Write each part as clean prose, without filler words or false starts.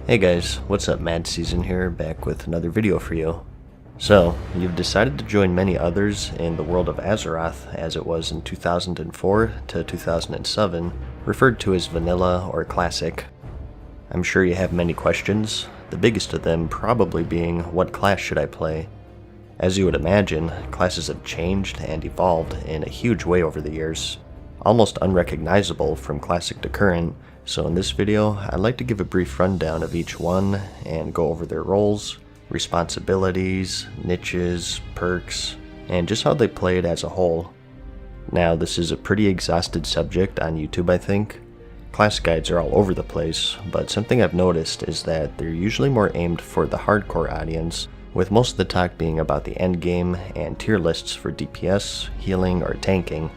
Hey guys, what's up? MadSeason here, back with another video for you. So, you've decided to join many others in the world of Azeroth as it was in 2004 to 2007, referred to as Vanilla or Classic. I'm sure you have many questions, the biggest of them probably being what class should I play? As you would imagine, classes have changed and evolved in a huge way over the years, almost unrecognizable from Classic to current. So in this video, I'd like to give a brief rundown of each one and go over their roles, responsibilities, niches, perks, and just how they played as a whole. Now, this is a pretty exhausted subject on YouTube, I think. Class guides are all over the place, but something I've noticed is that they're usually more aimed for the hardcore audience, with most of the talk being about the endgame and tier lists for DPS, healing, or tanking,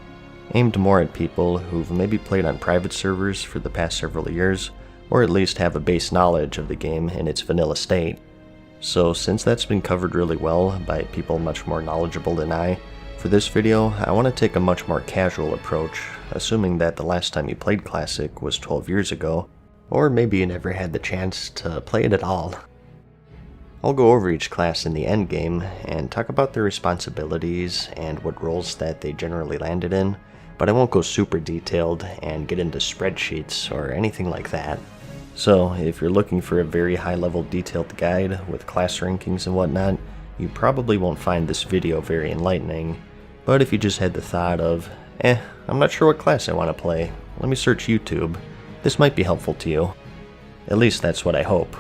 aimed more at people who've maybe played on private servers for the past several years, or at least have a base knowledge of the game in its vanilla state. So since that's been covered really well by people much more knowledgeable than I, for this video I want to take a much more casual approach, assuming that the last time you played Classic was 12 years ago, or maybe you never had the chance to play it at all. I'll go over each class in the endgame and talk about their responsibilities and what roles that they generally landed in, but I won't go super detailed and get into spreadsheets or anything like that. So if you're looking for a very high level detailed guide with class rankings and whatnot, you probably won't find this video very enlightening. But if you just had the thought of, I'm not sure what class I want to play, let me search YouTube, this might be helpful to you. At least that's what I hope.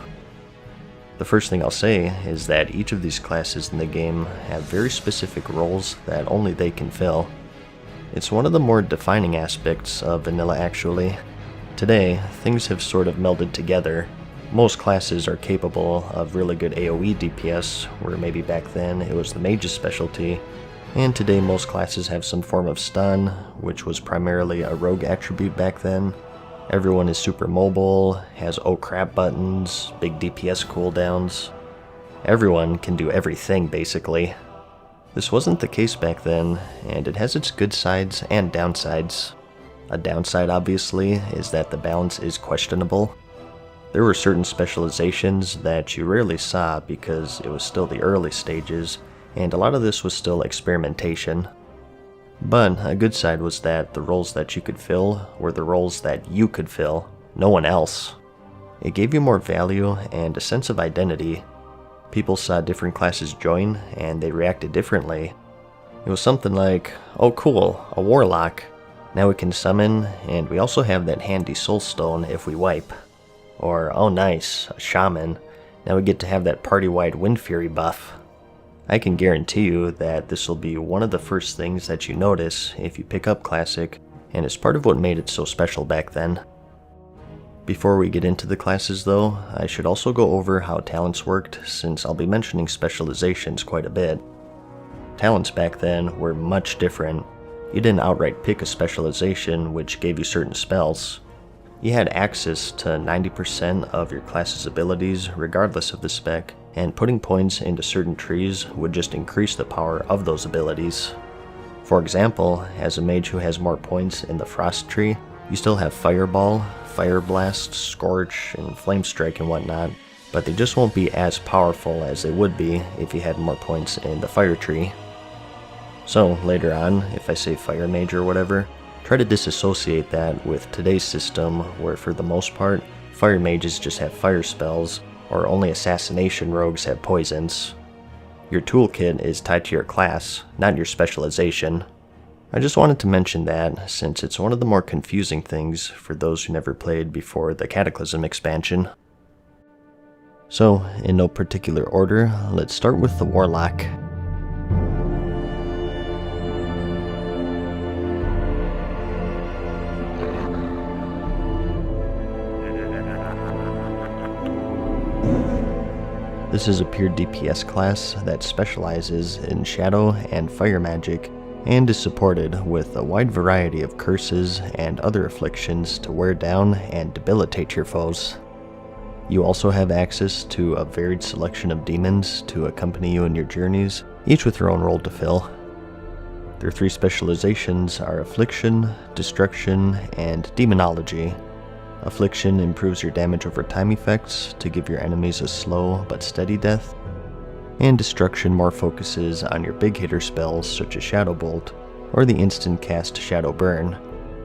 The first thing I'll say is that each of these classes in the game have very specific roles that only they can fill. It's one of the more defining aspects of vanilla actually. Today, things have sort of melded together. Most classes are capable of really good AoE DPS, where maybe back then it was the mage's specialty, and today most classes have some form of stun, which was primarily a rogue attribute back then. Everyone is super mobile, has oh crap buttons, big DPS cooldowns. Everyone can do everything basically. This wasn't the case back then, and it has its good sides and downsides. A downside, obviously, is that the balance is questionable. There were certain specializations that you rarely saw because it was still the early stages, and a lot of this was still experimentation. But a good side was that the roles that you could fill were the roles that you could fill, no one else. It gave you more value and a sense of identity. People saw different classes join, and they reacted differently. It was something like, oh cool, a warlock. Now we can summon, and we also have that handy soul stone if we wipe. Or, oh nice, a shaman. Now we get to have that party-wide wind fury buff. I can guarantee you that this will be one of the first things that you notice if you pick up Classic, and it's part of what made it so special back then. Before we get into the classes though, I should also go over how talents worked, since I'll be mentioning specializations quite a bit. Talents back then were much different. You didn't outright pick a specialization which gave you certain spells. You had access to 90% of your class's abilities regardless of the spec, and putting points into certain trees would just increase the power of those abilities. For example, as a mage who has more points in the Frost tree, you still have Fireball, Fire Blast, Scorch, and Flame Strike and whatnot, but they just won't be as powerful as they would be if you had more points in the Fire tree. So later on, if I say Fire Mage or whatever, try to disassociate that with today's system where for the most part, Fire Mages just have fire spells, or only Assassination Rogues have poisons. Your toolkit is tied to your class, not your specialization. I just wanted to mention that, since it's one of the more confusing things for those who never played before the Cataclysm expansion. So, in no particular order, let's start with the Warlock. This is a pure DPS class that specializes in shadow and fire magic, and is supported with a wide variety of curses and other afflictions to wear down and debilitate your foes. You also have access to a varied selection of demons to accompany you in your journeys, each with their own role to fill. Their three specializations are Affliction, Destruction, and Demonology. Affliction improves your damage over time effects to give your enemies a slow but steady death. And Destruction more focuses on your big hitter spells such as Shadow Bolt or the instant cast Shadow Burn,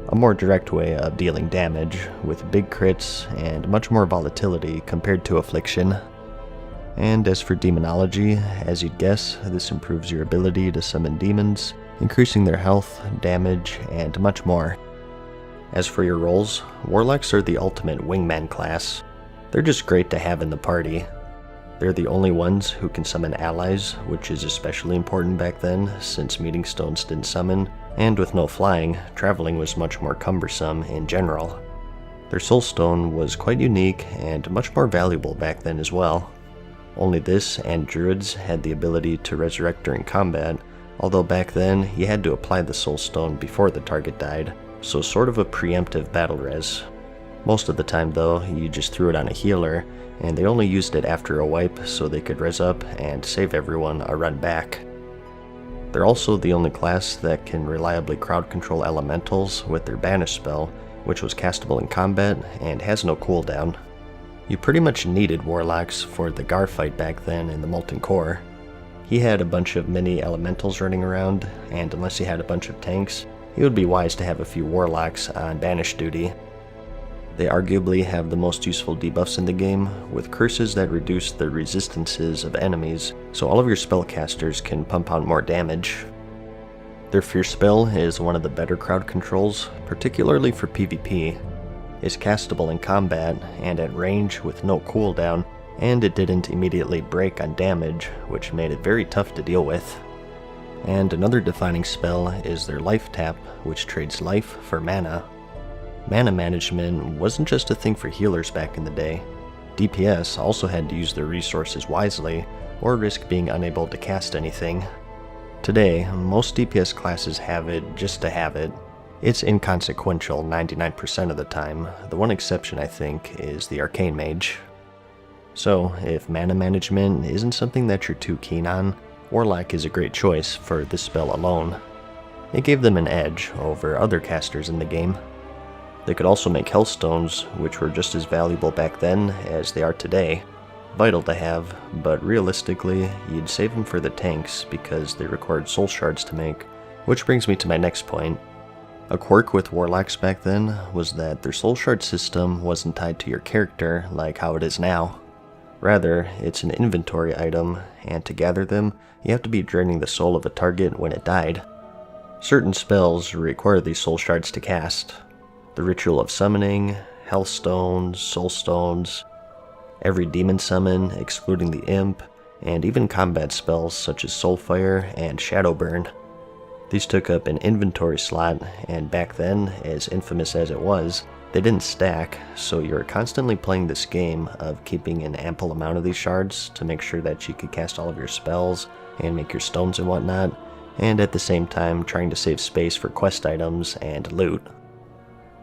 a more direct way of dealing damage with big crits and much more volatility compared to Affliction. And as for Demonology, as you'd guess, this improves your ability to summon demons, increasing their health, damage, and much more. As for your roles, Warlocks are the ultimate wingman class. They're just great to have in the party. They're the only ones who can summon allies, which is especially important back then since meeting stones didn't summon, and with no flying, traveling was much more cumbersome in general. Their soul stone was quite unique and much more valuable back then as well. Only this and druids had the ability to resurrect during combat, although back then you had to apply the soul stone before the target died, so sort of a preemptive battle res. Most of the time though, you just threw it on a healer, and they only used it after a wipe so they could res up and save everyone a run back. They're also the only class that can reliably crowd control elementals with their banish spell, which was castable in combat and has no cooldown. You pretty much needed Warlocks for the Gar fight back then in the Molten Core. He had a bunch of mini elementals running around, and unless you had a bunch of tanks, it would be wise to have a few Warlocks on banish duty. They arguably have the most useful debuffs in the game, with curses that reduce the resistances of enemies, so all of your spellcasters can pump out more damage. Their Fierce spell is one of the better crowd controls, particularly for PvP. It's castable in combat and at range with no cooldown, and it didn't immediately break on damage, which made it very tough to deal with. And another defining spell is their Life Tap, which trades life for mana. Mana management wasn't just a thing for healers back in the day. DPS also had to use their resources wisely, or risk being unable to cast anything. Today, most DPS classes have it just to have it. It's inconsequential 99% of the time. The one exception, I think, is the Arcane Mage. So, if mana management isn't something that you're too keen on, Warlock is a great choice for this spell alone. It gave them an edge over other casters in the game. They could also make Hellstones, which were just as valuable back then as they are today. Vital to have, but realistically, you'd save them for the tanks because they required soul shards to make, which brings me to my next point. A quirk with Warlocks back then was that their soul shard system wasn't tied to your character like how it is now. Rather, it's an inventory item, and to gather them, you have to be draining the soul of a target when it died. Certain spells require these soul shards to cast. The Ritual of Summoning, Hellstones, Soulstones, every demon summon excluding the Imp, and even combat spells such as Soulfire and Shadowburn. These took up an inventory slot, and back then, as infamous as it was, they didn't stack, so you were constantly playing this game of keeping an ample amount of these shards to make sure that you could cast all of your spells and make your stones and whatnot, and at the same time trying to save space for quest items and loot.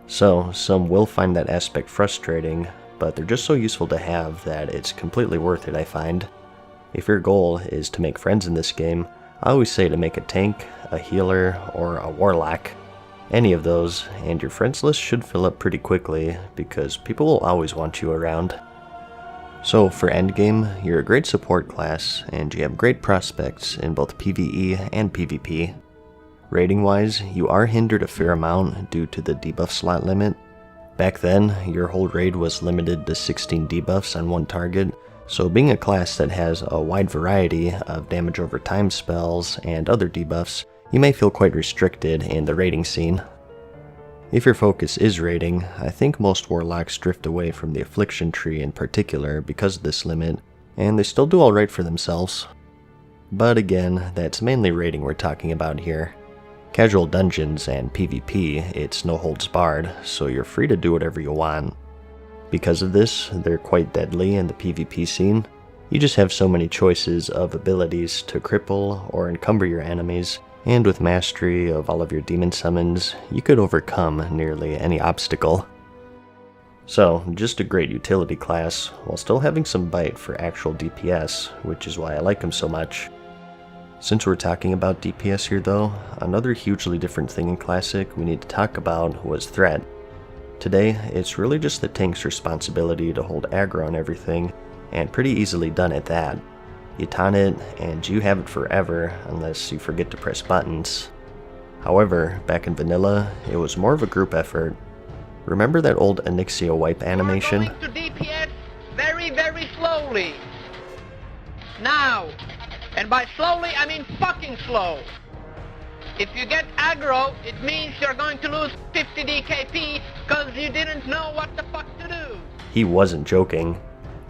So, some will find that aspect frustrating, but they're just so useful to have that it's completely worth it, I find. If your goal is to make friends in this game, I always say to make a tank, a healer, or a warlock. Any of those, and your friends list should fill up pretty quickly, because people will always want you around. So for endgame, you're a great support class, and you have great prospects in both PvE and PvP. Rating-wise, you are hindered a fair amount due to the debuff slot limit. Back then, your whole raid was limited to 16 debuffs on one target, so being a class that has a wide variety of damage over time spells and other debuffs, you may feel quite restricted in the raiding scene. If your focus is raiding, I think most Warlocks drift away from the Affliction tree in particular because of this limit, and they still do alright for themselves. But again, that's mainly raiding we're talking about here. Casual dungeons and PvP, it's no holds barred, so you're free to do whatever you want. Because of this, they're quite deadly in the PvP scene. You just have so many choices of abilities to cripple or encumber your enemies, and with mastery of all of your demon summons, you could overcome nearly any obstacle. So, just a great utility class, while still having some bite for actual DPS, which is why I like him so much. Since we're talking about DPS here though, another hugely different thing in Classic we need to talk about was threat. Today, it's really just the tank's responsibility to hold aggro on everything, and pretty easily done at that. You taunt it, and you have it forever unless you forget to press buttons. However, back in vanilla, it was more of a group effort. Remember that old Onyxia wipe animation? Going to DPS very, very slowly. Now. And by slowly, I mean fucking slow. If you get aggro, it means you're going to lose 50 DKP because you didn't know what the fuck to do. He wasn't joking.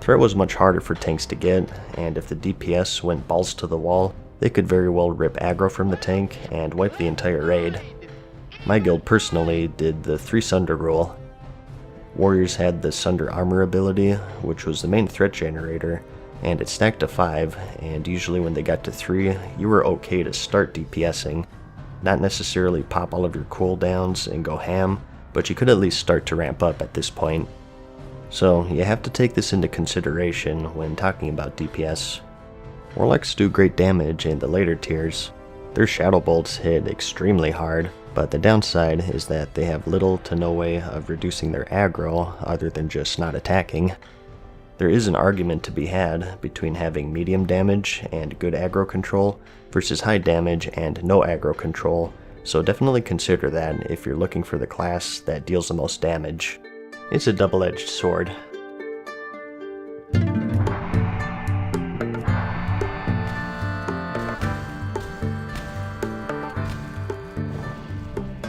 Threat was much harder for tanks to get, and if the DPS went balls to the wall, they could very well rip aggro from the tank and wipe the entire raid. My guild personally did the 3 Sunder rule. Warriors had the Sunder armor ability, which was the main threat generator, and it stacked to 5, and usually when they got to 3, you were okay to start DPSing. Not necessarily pop all of your cooldowns and go ham, but you could at least start to ramp up at this point. So you have to take this into consideration when talking about DPS. Warlocks do great damage in the later tiers. Their shadow bolts hit extremely hard, but the downside is that they have little to no way of reducing their aggro other than just not attacking. There is an argument to be had between having medium damage and good aggro control versus high damage and no aggro control, so definitely consider that if you're looking for the class that deals the most damage. It's a double-edged sword.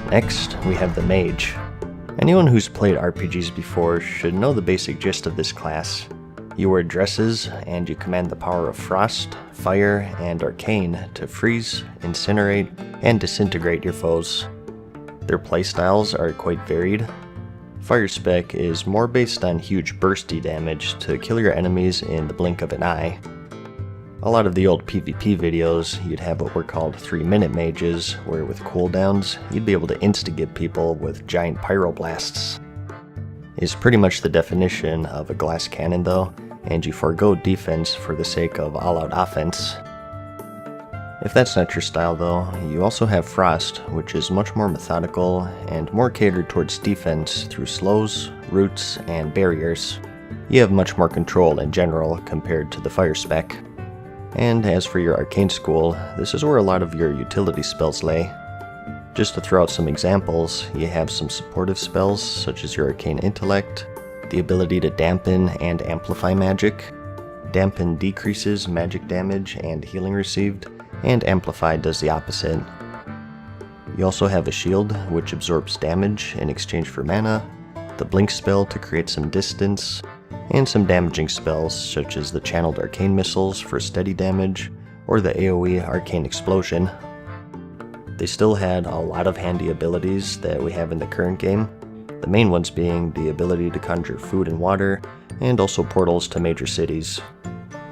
Next, we have the Mage. Anyone who's played RPGs before should know the basic gist of this class. You wear dresses, and you command the power of Frost, Fire, and Arcane to freeze, incinerate, and disintegrate your foes. Their playstyles are quite varied. Fire Spec is more based on huge bursty damage to kill your enemies in the blink of an eye. A lot of the old PvP videos, you'd have what were called 3-minute mages, where with cooldowns, you'd be able to insta-get people with giant pyroblasts. It's pretty much the definition of a glass cannon though, and you forego defense for the sake of all-out offense. If that's not your style though, you also have Frost, which is much more methodical and more catered towards defense through slows, roots, and barriers. You have much more control in general compared to the Fire Spec. And as for your Arcane School, this is where a lot of your utility spells lay. Just to throw out some examples, you have some supportive spells such as your Arcane Intellect, the ability to dampen and amplify magic. Dampen decreases magic damage and healing received, and Amplify does the opposite. You also have a shield, which absorbs damage in exchange for mana, the blink spell to create some distance, and some damaging spells such as the channeled arcane missiles for steady damage, or the AoE arcane explosion. They still had a lot of handy abilities that we have in the current game, the main ones being the ability to conjure food and water, and also portals to major cities.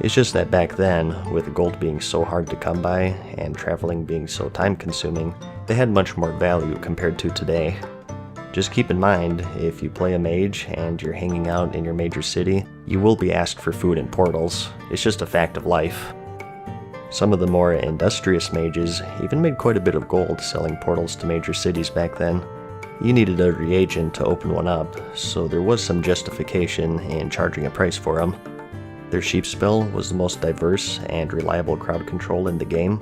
It's just that back then, with gold being so hard to come by, and traveling being so time consuming, they had much more value compared to today. Just keep in mind, if you play a mage and you're hanging out in your major city, you will be asked for food and portals. It's just a fact of life. Some of the more industrious mages even made quite a bit of gold selling portals to major cities back then. You needed a reagent to open one up, so there was some justification in charging a price for them. Their sheep spell was the most diverse and reliable crowd control in the game.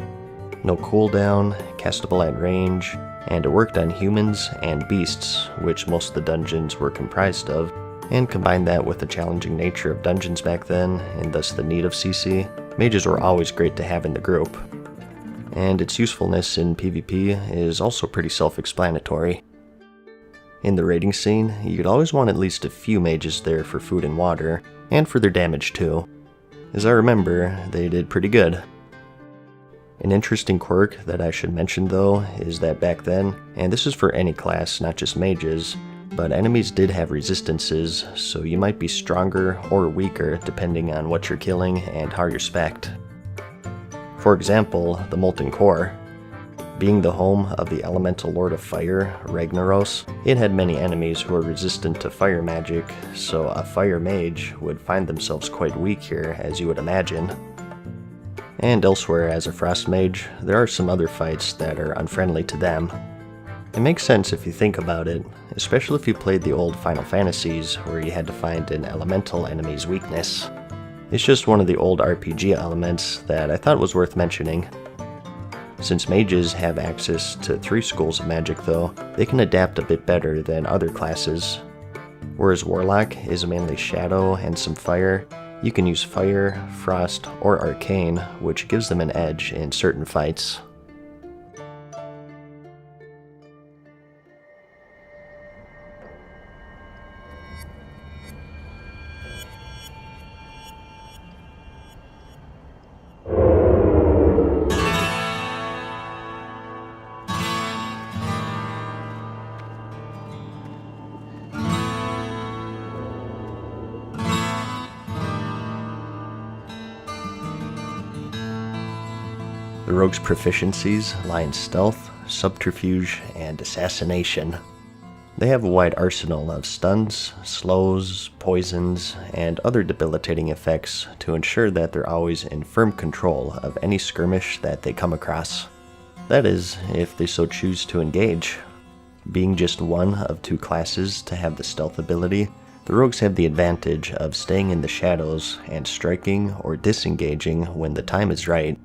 No cooldown, castable at range, and it worked on humans and beasts, which most of the dungeons were comprised of, and combine that with the challenging nature of dungeons back then, and thus the need of CC, mages were always great to have in the group. And its usefulness in PvP is also pretty self-explanatory. In the raiding scene, you'd always want at least a few mages there for food and water, and for their damage too. As I remember, they did pretty good. An interesting quirk that I should mention though is that back then, and this is for any class, not just mages, but enemies did have resistances, so you might be stronger or weaker depending on what you're killing and how you're spec'd. For example, the Molten Core. Being the home of the elemental lord of fire, Ragnaros, it had many enemies who were resistant to fire magic, so a fire mage would find themselves quite weak here, as you would imagine. And elsewhere as a frost mage, there are some other fights that are unfriendly to them. It makes sense if you think about it, especially if you played the old Final Fantasies where you had to find an elemental enemy's weakness. It's just one of the old RPG elements that I thought was worth mentioning. Since mages have access to 3 schools of magic though, they can adapt a bit better than other classes. Whereas Warlock is mainly shadow and some fire, you can use fire, frost, or arcane, which gives them an edge in certain fights. The rogue's proficiencies lie in stealth, subterfuge, and assassination. They have a wide arsenal of stuns, slows, poisons, and other debilitating effects to ensure that they're always in firm control of any skirmish that they come across. That is, if they so choose to engage. Being just one of 2 classes to have the stealth ability, the rogues have the advantage of staying in the shadows and striking or disengaging when the time is right.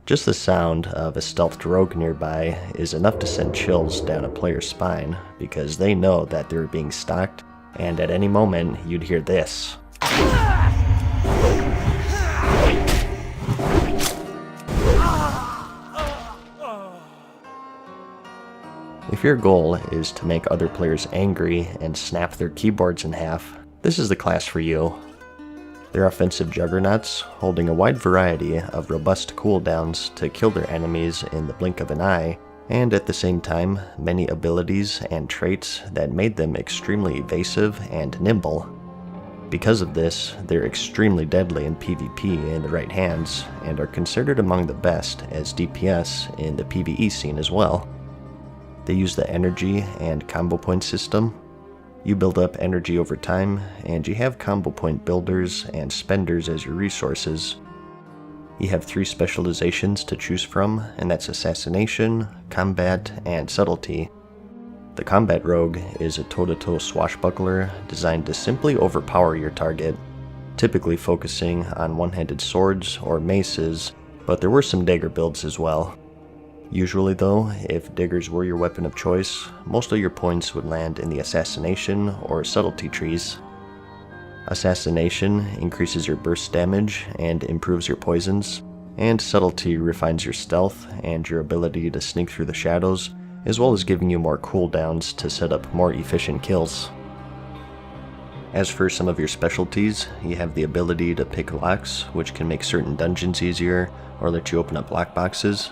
Just the sound of a stealthed rogue nearby is enough to send chills down a player's spine, because they know that they're being stalked, and at any moment you'd hear this. If your goal is to make other players angry and snap their keyboards in half, this is the class for you. They're offensive juggernauts, holding a wide variety of robust cooldowns to kill their enemies in the blink of an eye, and at the same time, many abilities and traits that made them extremely evasive and nimble. Because of this, they're extremely deadly in PvP in the right hands, and are considered among the best as DPS in the PvE scene as well. They use the energy and combo point system. You build up energy over time, and you have combo point builders and spenders as your resources. You have 3 specializations to choose from, and that's Assassination, Combat, and Subtlety. The Combat Rogue is a toe-to-toe swashbuckler designed to simply overpower your target, typically focusing on one-handed swords or maces, but there were some dagger builds as well. Usually though, if daggers were your weapon of choice, most of your points would land in the Assassination or Subtlety trees. Assassination increases your burst damage and improves your poisons, and Subtlety refines your stealth and your ability to sneak through the shadows, as well as giving you more cooldowns to set up more efficient kills. As for some of your specialties, you have the ability to pick locks, which can make certain dungeons easier or let you open up lockboxes.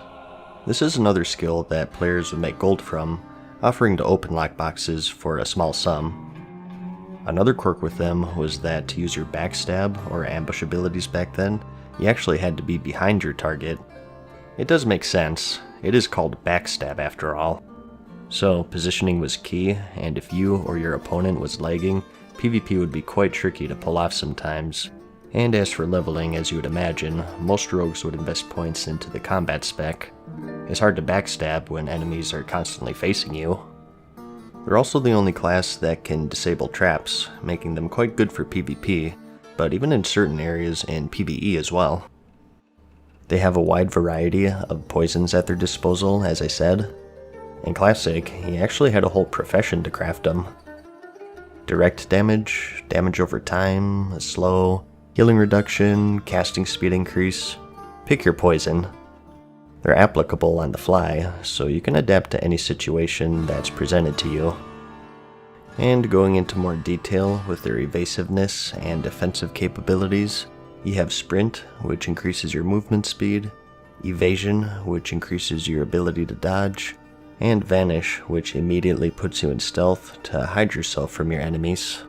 This is another skill that players would make gold from, offering to open lockboxes for a small sum. Another quirk with them was that to use your backstab or ambush abilities back then, you actually had to be behind your target. It does make sense, it is called backstab after all. So positioning was key, and if you or your opponent was lagging, PvP would be quite tricky to pull off sometimes. And as for leveling, as you would imagine, most rogues would invest points into the combat spec. It's hard to backstab when enemies are constantly facing you. They're also the only class that can disable traps, making them quite good for PvP, but even in certain areas in PvE as well. They have a wide variety of poisons at their disposal, as I said. In Classic, he actually had a whole profession to craft them. Direct damage, damage over time, slow, healing reduction, casting speed increase. Pick your poison. They're applicable on the fly, so you can adapt to any situation that's presented to you. And going into more detail with their evasiveness and defensive capabilities, you have Sprint, which increases your movement speed, Evasion, which increases your ability to dodge, and Vanish, which immediately puts you in stealth to hide yourself from your enemies.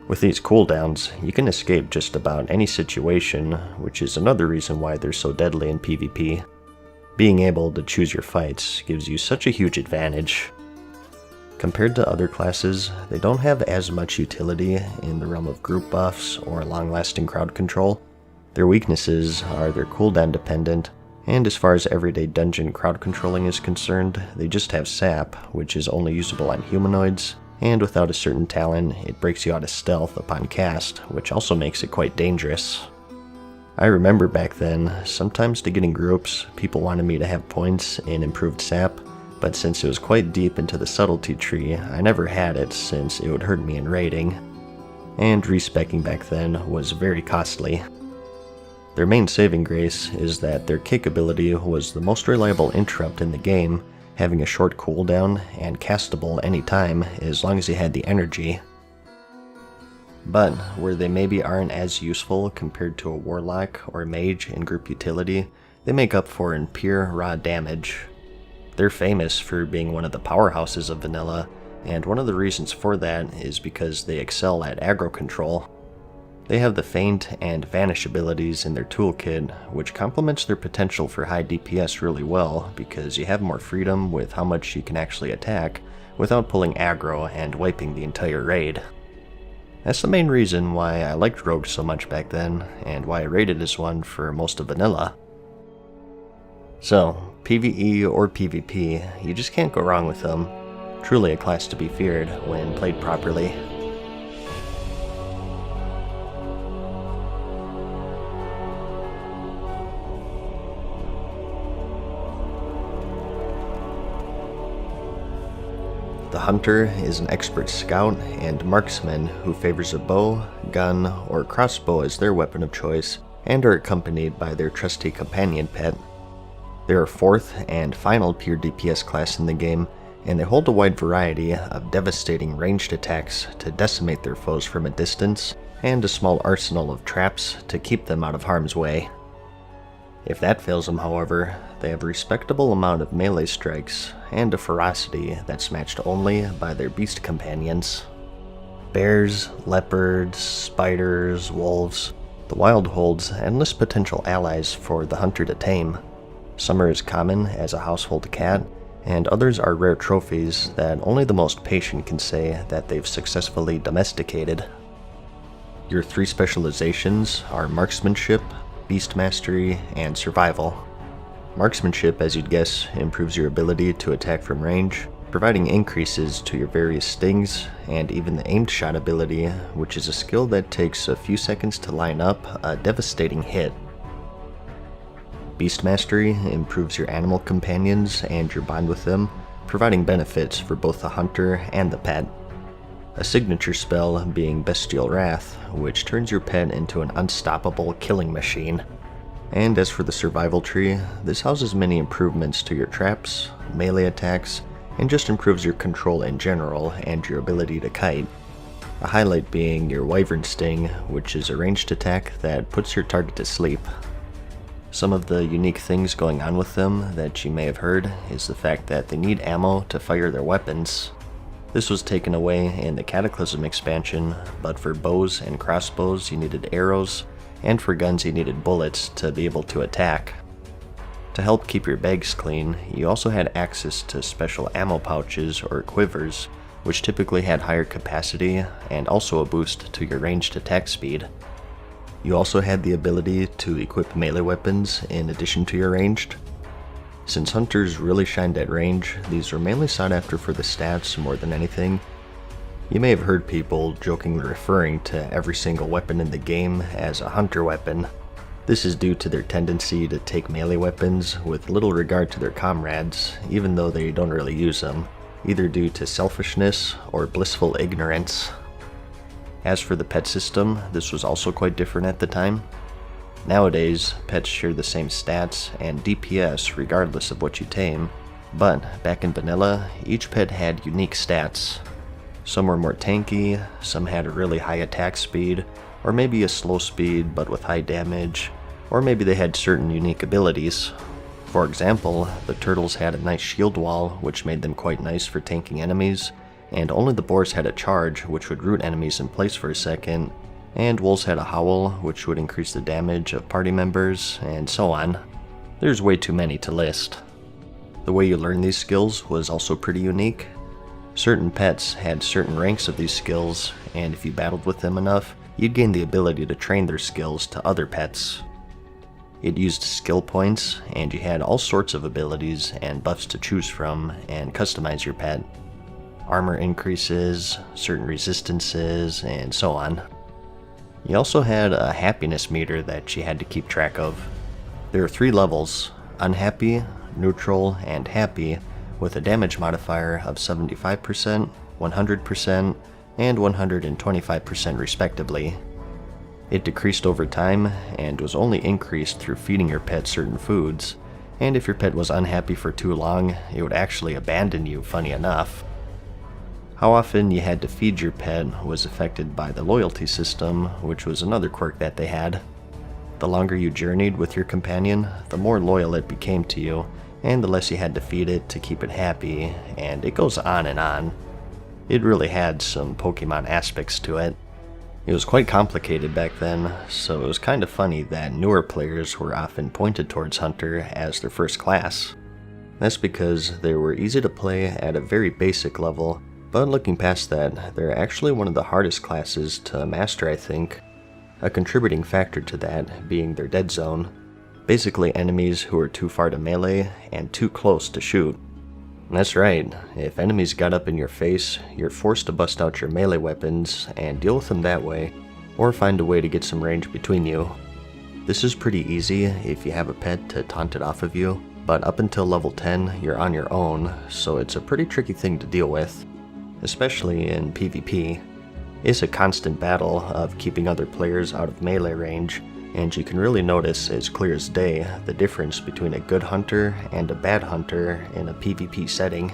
With these cooldowns, you can escape just about any situation, which is another reason why they're so deadly in PvP. Being able to choose your fights gives you such a huge advantage. Compared to other classes, they don't have as much utility in the realm of group buffs or long-lasting crowd control. Their weaknesses are they're cooldown dependent, And as far as everyday dungeon crowd controlling is concerned, they just have sap, which is only usable on humanoids, and without a certain talent, it breaks you out of stealth upon cast, which also makes it quite dangerous. I remember back then, sometimes to get in groups, people wanted me to have points in improved sap, but since it was quite deep into the subtlety tree, I never had it since it would hurt me in raiding. And respeccing back then was very costly. Their main saving grace is that their kick ability was the most reliable interrupt in the game, having a short cooldown and castable anytime as long as you had the energy. But where they maybe aren't as useful compared to a warlock or a mage in group utility, they make up for in pure raw damage. They're famous for being one of the powerhouses of vanilla, and one of the reasons for that is because they excel at aggro control. They have the feint and vanish abilities in their toolkit, which complements their potential for high DPS really well because you have more freedom with how much you can actually attack without pulling aggro and wiping the entire raid. That's the main reason why I liked rogues so much back then, and why I rated as one for most of vanilla. So, PvE or PvP, you just can't go wrong with them. Truly a class to be feared when played properly. The hunter is an expert scout and marksman who favors a bow, gun, or crossbow as their weapon of choice, and are accompanied by their trusty companion pet. They're a fourth and final pure DPS class in the game, and they hold a wide variety of devastating ranged attacks to decimate their foes from a distance, and a small arsenal of traps to keep them out of harm's way. If that fails them, however, they have a respectable amount of melee strikes, and a ferocity that's matched only by their beast companions. Bears, leopards, spiders, wolves, the wild holds endless potential allies for the hunter to tame. Some are as common as a household cat, and others are rare trophies that only the most patient can say that they've successfully domesticated. Your three specializations are Marksmanship, Beast Mastery, and Survival. Marksmanship, as you'd guess, improves your ability to attack from range, providing increases to your various stings, and even the aimed shot ability, which is a skill that takes a few seconds to line up a devastating hit. Beast Mastery improves your animal companions and your bond with them, providing benefits for both the hunter and the pet. A signature spell being Bestial Wrath, which turns your pet into an unstoppable killing machine. And as for the survival tree, this houses many improvements to your traps, melee attacks, and just improves your control in general and your ability to kite. A highlight being your Wyvern Sting, which is a ranged attack that puts your target to sleep. Some of the unique things going on with them that you may have heard is the fact that they need ammo to fire their weapons. This was taken away in the Cataclysm expansion, but for bows and crossbows you needed arrows, and for guns you needed bullets to be able to attack. To help keep your bags clean, you also had access to special ammo pouches or quivers, which typically had higher capacity and also a boost to your ranged attack speed. You also had the ability to equip melee weapons in addition to your ranged. Since hunters really shined at range, these were mainly sought after for the stats more than anything. You may have heard people jokingly referring to every single weapon in the game as a hunter weapon. This is due to their tendency to take melee weapons with little regard to their comrades, even though they don't really use them, either due to selfishness or blissful ignorance. As for the pet system, this was also quite different at the time. Nowadays, pets share the same stats and DPS regardless of what you tame, but back in vanilla, each pet had unique stats. Some were more tanky, some had a really high attack speed, or maybe a slow speed but with high damage, or maybe they had certain unique abilities. For example, the turtles had a nice shield wall, which made them quite nice for tanking enemies, and only the boars had a charge, which would root enemies in place for a second, and wolves had a howl, which would increase the damage of party members, and so on. There's way too many to list. The way you learn these skills was also pretty unique. Certain pets had certain ranks of these skills, and if you battled with them enough, you'd gain the ability to train their skills to other pets. It used skill points, and you had all sorts of abilities and buffs to choose from and customize your pet. Armor increases, certain resistances, and so on. You also had a happiness meter that you had to keep track of. There are 3 levels: unhappy, neutral, and happy, with a damage modifier of 75%, 100%, and 125% respectively. It decreased over time and was only increased through feeding your pet certain foods, and if your pet was unhappy for too long, it would actually abandon you, funny enough. How often you had to feed your pet was affected by the loyalty system, which was another quirk that they had. The longer you journeyed with your companion, the more loyal it became to you, and the less you had to feed it to keep it happy, and it goes on and on. It really had some Pokemon aspects to it. It was quite complicated back then, so it was kind of funny that newer players were often pointed towards Hunter as their first class. That's because they were easy to play at a very basic level, but looking past that, they're actually one of the hardest classes to master, I think. A contributing factor to that being their dead zone. Basically enemies who are too far to melee and too close to shoot. That's right, if enemies got up in your face, you're forced to bust out your melee weapons and deal with them that way, or find a way to get some range between you. This is pretty easy if you have a pet to taunt it off of you, but up until level 10 you're on your own, so it's a pretty tricky thing to deal with, especially in PvP. It's a constant battle of keeping other players out of melee range, and you can really notice as clear as day the difference between a good hunter and a bad hunter in a PvP setting.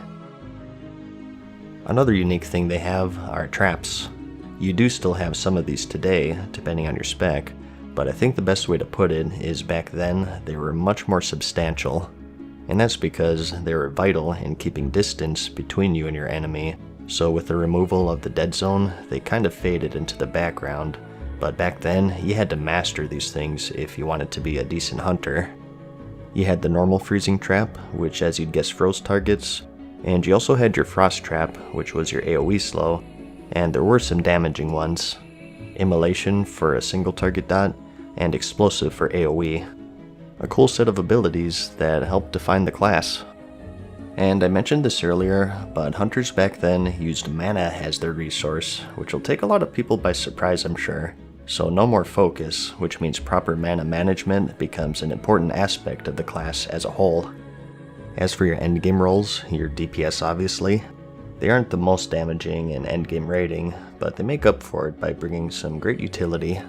Another unique thing they have are traps. You do still have some of these today, depending on your spec, but I think the best way to put it is back then they were much more substantial, and that's because they were vital in keeping distance between you and your enemy, so with the removal of the dead zone, they kind of faded into the background. But back then, you had to master these things if you wanted to be a decent hunter. You had the normal freezing trap, which as you'd guess froze targets, and you also had your frost trap, which was your AoE slow, and there were some damaging ones. Immolation for a single target dot, and explosive for AoE. A cool set of abilities that helped define the class. And I mentioned this earlier, but hunters back then used mana as their resource, which will take a lot of people by surprise, I'm sure. So no more focus, which means proper mana management becomes an important aspect of the class as a whole. As for your endgame rolls, your DPS obviously, they aren't the most damaging in endgame rating, but they make up for it by bringing some great utility.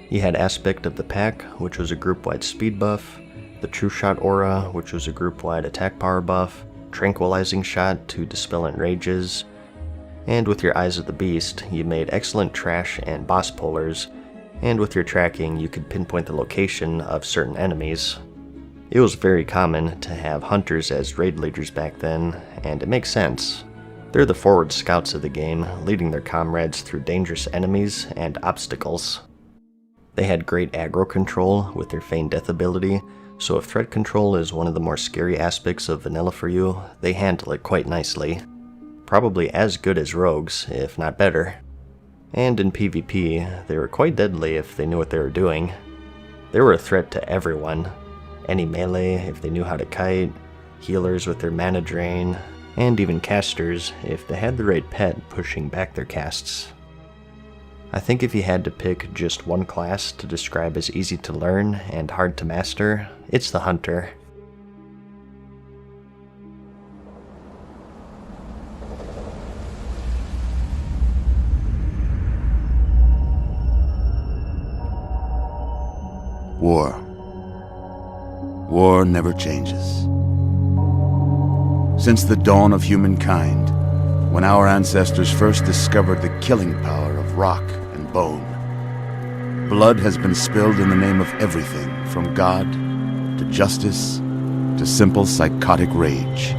You had Aspect of the Pack, which was a group-wide speed buff, the True Shot Aura, which was a group-wide attack power buff, Tranquilizing Shot to dispel enrages, and with your Eyes of the Beast, you made excellent trash and boss pullers, and with your tracking you could pinpoint the location of certain enemies. It was very common to have hunters as raid leaders back then, and it makes sense. They're the forward scouts of the game, leading their comrades through dangerous enemies and obstacles. They had great aggro control with their Feign Death ability, so if threat control is one of the more scary aspects of vanilla for you, they handle it quite nicely. Probably as good as rogues, if not better. And in PvP, they were quite deadly if they knew what they were doing. They were a threat to everyone. Any melee if they knew how to kite, healers with their mana drain, and even casters if they had the right pet pushing back their casts. I think if you had to pick just one class to describe as easy to learn and hard to master, it's the Hunter. War. War never changes. Since the dawn of humankind, when our ancestors first discovered the killing power of rock and bone, blood has been spilled in the name of everything from God to justice to simple psychotic rage.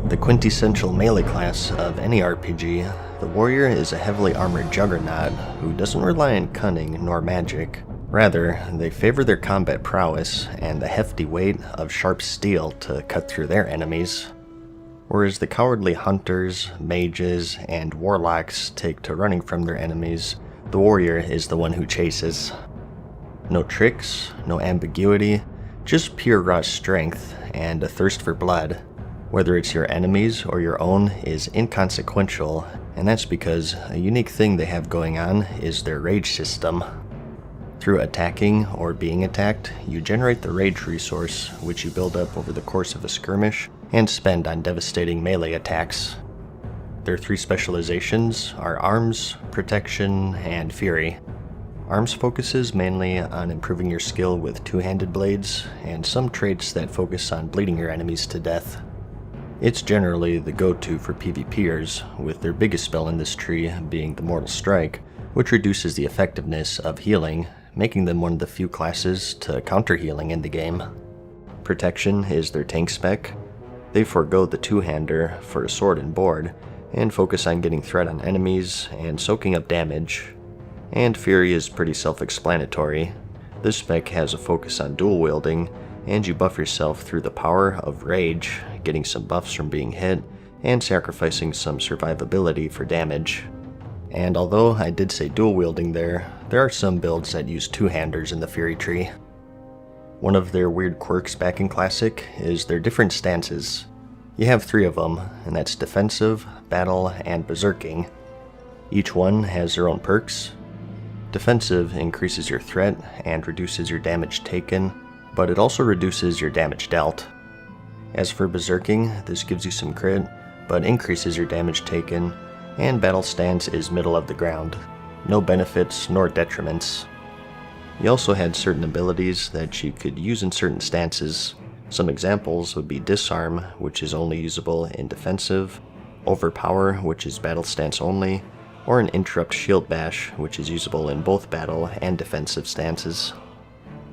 The quintessential melee class of any RPG, the warrior is a heavily armored juggernaut who doesn't rely on cunning nor magic. Rather, they favor their combat prowess and the hefty weight of sharp steel to cut through their enemies. Whereas the cowardly hunters, mages, and warlocks take to running from their enemies, the warrior is the one who chases. No tricks, no ambiguity, just pure raw strength and a thirst for blood. Whether it's your enemies or your own is inconsequential, and that's because a unique thing they have going on is their rage system. Through attacking or being attacked, you generate the rage resource, which you build up over the course of a skirmish and spend on devastating melee attacks. Their 3 specializations are Arms, Protection, and Fury. Arms focuses mainly on improving your skill with two-handed blades, and some traits that focus on bleeding your enemies to death. It's generally the go-to for PvPers, with their biggest spell in this tree being the Mortal Strike, which reduces the effectiveness of healing, making them one of the few classes to counter healing in the game. Protection is their tank spec. They forego the two-hander for a sword and board, and focus on getting threat on enemies and soaking up damage. And Fury is pretty self-explanatory. This spec has a focus on dual wielding, and you buff yourself through the power of rage, getting some buffs from being hit, and sacrificing some survivability for damage. And although I did say dual wielding there are some builds that use two-handers in the Fury tree. One of their weird quirks back in Classic is their different stances. You have 3 of them, and that's Defensive, Battle, and Berserking. Each one has their own perks. Defensive increases your threat and reduces your damage taken, but it also reduces your damage dealt. As for Berserking, this gives you some crit, but increases your damage taken, and Battle Stance is middle of the ground. No benefits nor detriments. You also had certain abilities that you could use in certain stances. Some examples would be Disarm, which is only usable in defensive, Overpower, which is battle stance only, or an Interrupt Shield Bash, which is usable in both battle and defensive stances.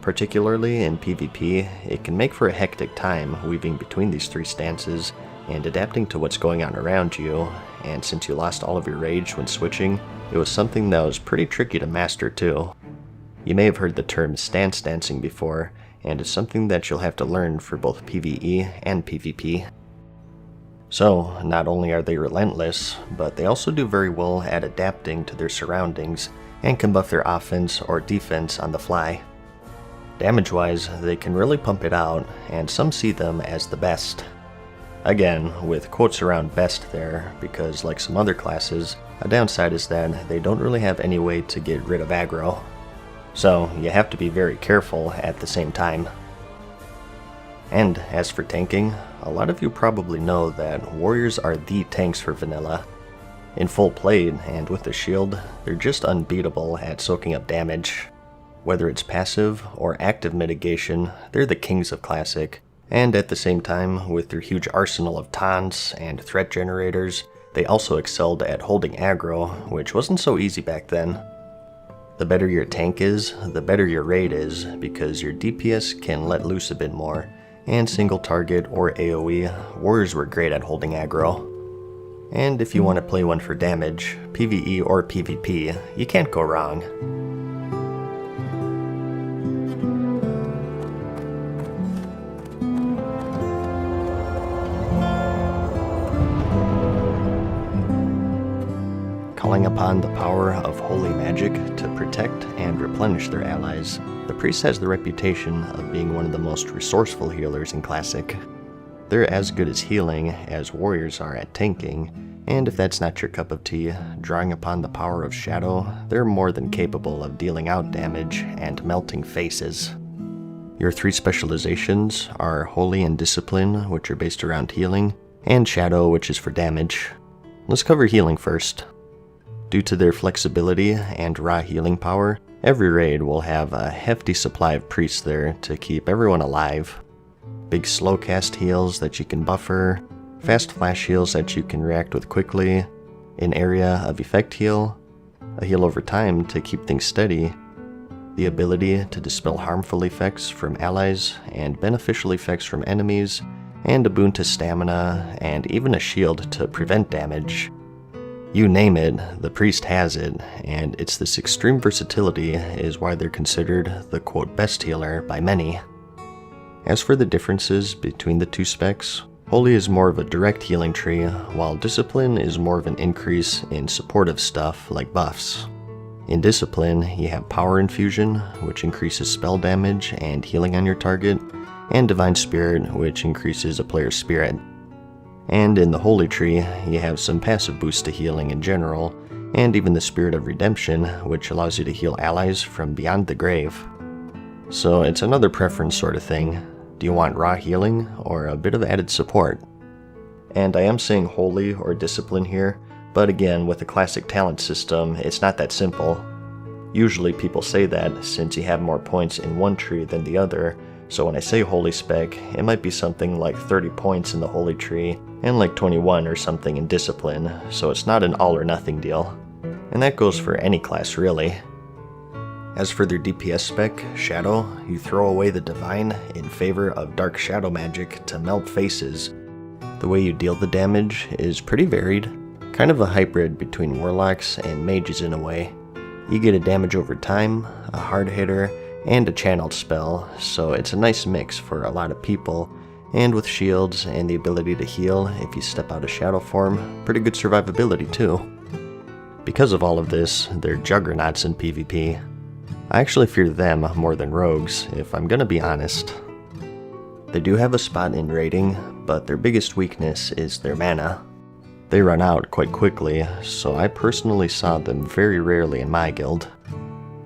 Particularly in PvP, it can make for a hectic time weaving between these 3 stances and adapting to what's going on around you, and since you lost all of your rage when switching, it was something that was pretty tricky to master too. You may have heard the term stance dancing before, and it's something that you'll have to learn for both PvE and PvP. So, not only are they relentless, but they also do very well at adapting to their surroundings and can buff their offense or defense on the fly. Damage-wise, they can really pump it out, and some see them as the best. Again, with quotes around best there, because like some other classes, a downside is that they don't really have any way to get rid of aggro. So you have to be very careful at the same time. And as for tanking, a lot of you probably know that warriors are the tanks for vanilla. In full plate and with a shield, they're just unbeatable at soaking up damage. Whether it's passive or active mitigation, they're the kings of Classic, and at the same time, with their huge arsenal of taunts and threat generators, they also excelled at holding aggro, which wasn't so easy back then. The better your tank is, the better your raid is, because your DPS can let loose a bit more, and single target or AoE, warriors were great at holding aggro. And if you want to play one for damage, PvE or PvP, you can't go wrong. Calling upon the power of holy magic to protect and replenish their allies, the priest has the reputation of being one of the most resourceful healers in Classic. They're as good as healing as warriors are at tanking, and if that's not your cup of tea, drawing upon the power of shadow, they're more than capable of dealing out damage and melting faces. Your 3 specializations are Holy and Discipline, which are based around healing, and Shadow, which is for damage. Let's cover healing first. Due to their flexibility and raw healing power, every raid will have a hefty supply of priests there to keep everyone alive. Big slow cast heals that you can buffer, fast flash heals that you can react with quickly, an area of effect heal, a heal over time to keep things steady, the ability to dispel harmful effects from allies and beneficial effects from enemies, and a boon to stamina, and even a shield to prevent damage. You name it, the priest has it, and it's this extreme versatility is why they're considered the quote best healer by many. As for the differences between the 2 specs, Holy is more of a direct healing tree, while Discipline is more of an increase in supportive stuff like buffs. In Discipline, you have Power Infusion, which increases spell damage and healing on your target, and Divine Spirit, which increases a player's spirit. And in the Holy Tree, you have some passive boosts to healing in general, and even the Spirit of Redemption, which allows you to heal allies from beyond the grave. So it's another preference sort of thing. Do you want raw healing, or a bit of added support? And I am saying Holy or Discipline here, but again, with a classic talent system, it's not that simple. Usually people say that since you have more points in one tree than the other, so when I say Holy spec, it might be something like 30 points in the Holy tree, and like 21 or something in Discipline, so it's not an all or nothing deal. And that goes for any class really. As for their DPS spec, Shadow, you throw away the Divine in favor of Dark Shadow magic to melt faces. The way you deal the damage is pretty varied, kind of a hybrid between Warlocks and Mages in a way. You get a damage over time, a hard hitter, and a channeled spell, so it's a nice mix for a lot of people, and with shields and the ability to heal if you step out of Shadow form, pretty good survivability too. Because of all of this, they're juggernauts in PvP. I actually fear them more than rogues, if I'm gonna be honest. They do have a spot in raiding, but their biggest weakness is their mana. They run out quite quickly, so I personally saw them very rarely in my guild.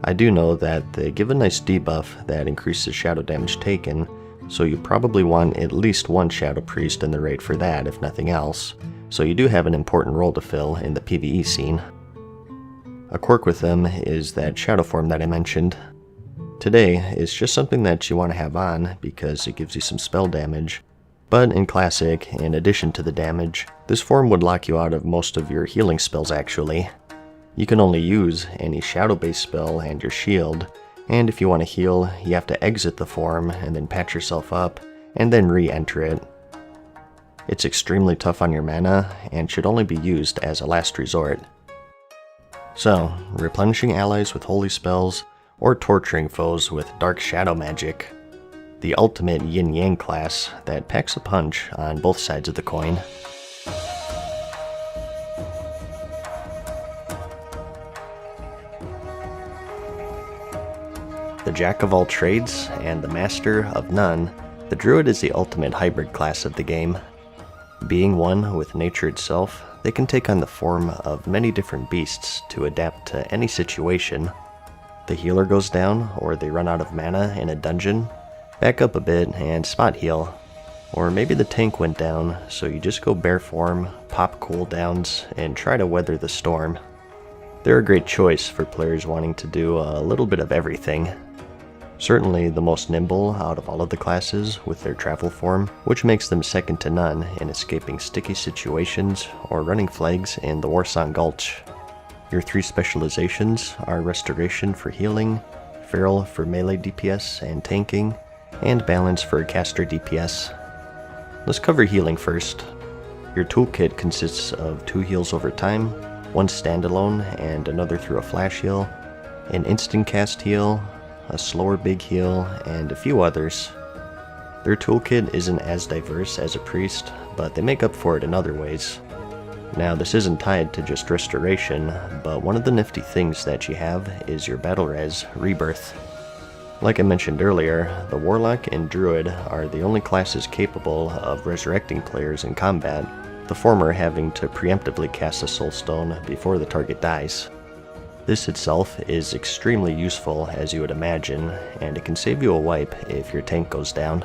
I do know that they give a nice debuff that increases shadow damage taken, so you probably want at least one Shadow Priest in the raid for that, if nothing else, so you do have an important role to fill in the PvE scene. A quirk with them is that shadow form that I mentioned. Today is just something that you want to have on because it gives you some spell damage, but in Classic, in addition to the damage, this form would lock you out of most of your healing spells actually. You can only use any shadow-based spell and your shield, and if you want to heal, you have to exit the form and then patch yourself up, and then re-enter it. It's extremely tough on your mana, and should only be used as a last resort. So, replenishing allies with holy spells, or torturing foes with dark shadow magic. The ultimate yin-yang class that packs a punch on both sides of the coin. The jack of all trades and the master of none, the druid is the ultimate hybrid class of the game. Being one with nature itself, they can take on the form of many different beasts to adapt to any situation. The healer goes down, or they run out of mana in a dungeon, back up a bit and spot heal. Or maybe the tank went down, so you just go bear form, pop cooldowns, and try to weather the storm. They're a great choice for players wanting to do a little bit of everything. Certainly the most nimble out of all of the classes with their travel form, which makes them second to none in escaping sticky situations or running flags in the Warsong Gulch. Your three specializations are Restoration for healing, Feral for melee DPS and tanking, and Balance for caster DPS. Let's cover healing first. Your toolkit consists of 2 heals over time, 1 standalone and another through a flash heal, an instant cast heal, a slower big heal, and a few others. Their toolkit isn't as diverse as a priest, but they make up for it in other ways. Now this isn't tied to just restoration, but one of the nifty things that you have is your battle res, Rebirth. Like I mentioned earlier, the Warlock and Druid are the only classes capable of resurrecting players in combat, the former having to preemptively cast a Soul Stone before the target dies. This itself is extremely useful as you would imagine, and it can save you a wipe if your tank goes down.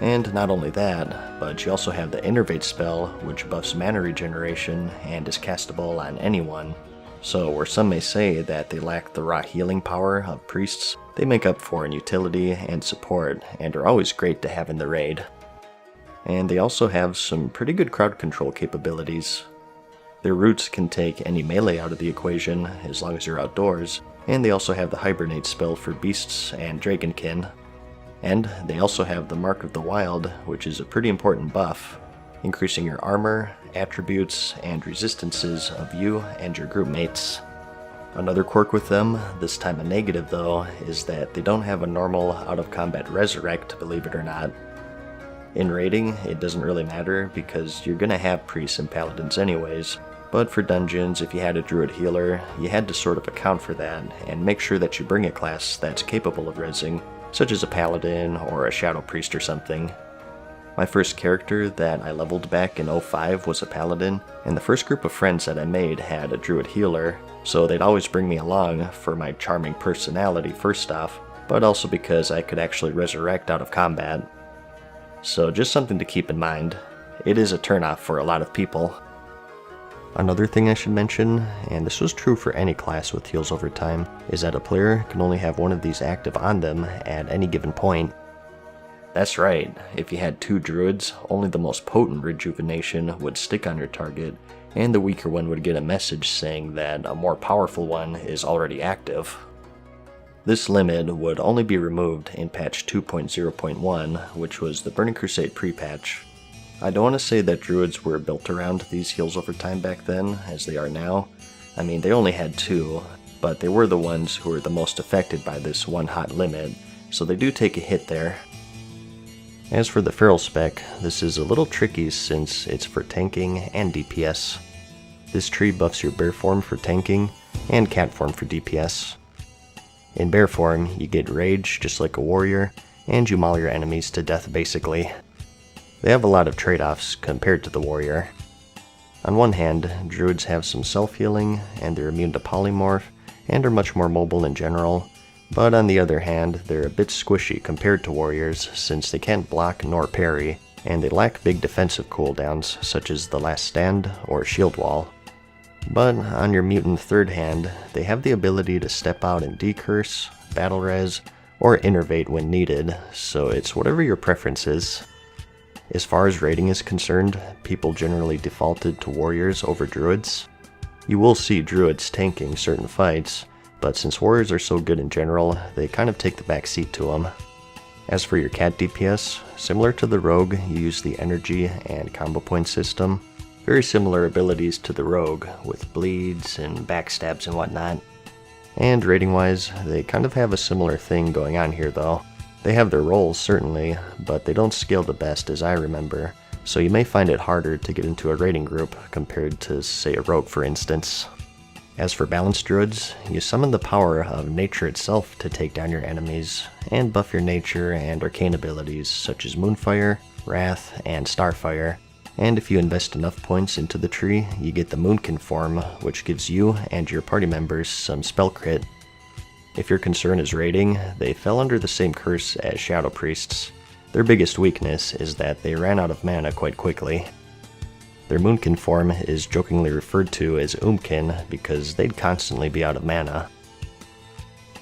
And not only that, but you also have the Innervate spell, which buffs mana regeneration and is castable on anyone. So where some may say that they lack the raw healing power of priests, they make up for in utility and support, and are always great to have in the raid. And they also have some pretty good crowd control capabilities. Their roots can take any melee out of the equation as long as you're outdoors, and they also have the Hibernate spell for beasts and dragonkin. And they also have the Mark of the Wild, which is a pretty important buff, increasing your armor, attributes, and resistances of you and your group mates. Another quirk with them, this time a negative though, is that they don't have a normal out-of-combat resurrect, believe it or not. In raiding, it doesn't really matter because you're gonna have priests and paladins anyways, but for dungeons, if you had a druid healer, you had to sort of account for that and make sure that you bring a class that's capable of rezzing, such as a paladin or a shadow priest or something. My first character that I leveled back in 05 was a paladin, and the first group of friends that I made had a druid healer, so they'd always bring me along for my charming personality first off, but also because I could actually resurrect out of combat. So just something to keep in mind. It is a turnoff for a lot of people. Another thing I should mention, and this was true for any class with heals over time, is that a player can only have one of these active on them at any given point. That's right, if you had 2 druids, only the most potent rejuvenation would stick on your target, and the weaker one would get a message saying that a more powerful one is already active. This limit would only be removed in patch 2.0.1, which was the Burning Crusade pre-patch. I don't want to say that druids were built around these heals over time back then, as they are now. I mean, they only had 2, but they were the ones who were the most affected by this one hot limit, so they do take a hit there. As for the feral spec, this is a little tricky since it's for tanking and DPS. This tree buffs your bear form for tanking, and cat form for DPS. In bear form, you get rage just like a warrior, and you maul your enemies to death basically. They have a lot of trade-offs compared to the warrior. On one hand, druids have some self-healing, and they're immune to polymorph, and are much more mobile in general, but on the other hand, they're a bit squishy compared to warriors since they can't block nor parry, and they lack big defensive cooldowns such as the Last Stand or Shield Wall. But on your mutant third hand, they have the ability to step out and decurse, battle res, or innervate when needed, so it's whatever your preference is. As far as raiding is concerned, people generally defaulted to warriors over druids. You will see druids tanking certain fights, but since warriors are so good in general, they kind of take the back seat to them. As for your cat DPS, similar to the rogue, you use the energy and combo point system. Very similar abilities to the rogue, with bleeds and backstabs and whatnot. And rating wise, they kind of have a similar thing going on here though. They have their roles certainly, but they don't scale the best as I remember, so you may find it harder to get into a raiding group compared to, say, a rogue for instance. As for balanced druids, you summon the power of nature itself to take down your enemies, and buff your nature and arcane abilities such as Moonfire, Wrath, and Starfire. And if you invest enough points into the tree, you get the Moonkin form, which gives you and your party members some spell crit. If your concern is raiding, they fell under the same curse as Shadow Priests. Their biggest weakness is that they ran out of mana quite quickly. Their Moonkin form is jokingly referred to as Oomkin because they'd constantly be out of mana.